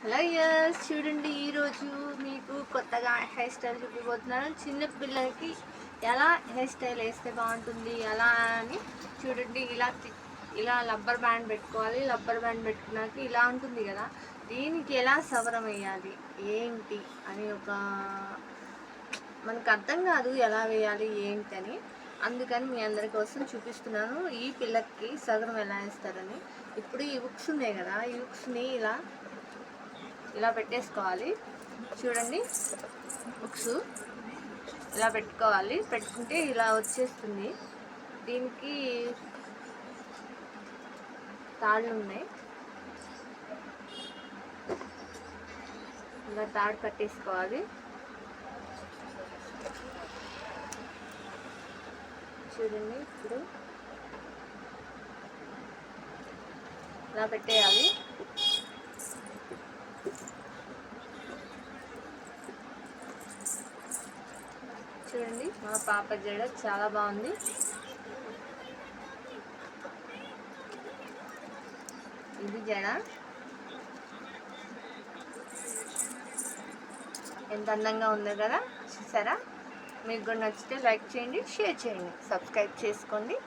Hello yes, చూడండి ఈరోజు మీకు కొత్తగా హెయిర్ స్టైల్ చూపిపోతున్నాను. చిన్న పిల్లలకి ఎలా హెయిర్ స్టైల్ వేస్తే బాగుంటుంది ఎలా అని చూడండి. ఇలా రబ్బర్ బ్యాండ్ పెట్టుకోవాలి. రబ్బర్ బ్యాండ్ పెట్టుకున్నాక ఇలా ఉంటుంది కదా, దీనికి ఎలా సవరం వేయాలి ఏంటి అని మనకు అర్థం కాదు ఎలా వేయాలి ఏంటని. అందుకని మీ అందరి కోసం చూపిస్తున్నాను. ఈ పిల్లకి సగరం ఎలా వేస్తారని. ఇప్పుడు ఈ హుక్స్ ఉన్నాయి కదా, ఈ హుక్స్ని ఇలా పెట్టేసుకోవాలి. చూడండి, హుక్స్ ఇలా పెట్టుకోవాలి. పెట్టుకుంటే ఇలా వచ్చేస్తుంది. దీనికి తాళ్ళు ఉన్నాయి, ఇలా తాడు కట్టేసుకోవాలి. చూడండి, ఇప్పుడు ఇలా పెట్టేయాలి. చూడండి, మా పాప జడ చాలా బాగుంది. ఇది జడ ఎంత అందంగా ఉందో కదా, చూసారా? మీకు కూడా నచ్చితే లైక్ చేయండి, షేర్ చేయండి, సబ్స్క్రైబ్ చేసుకోండి.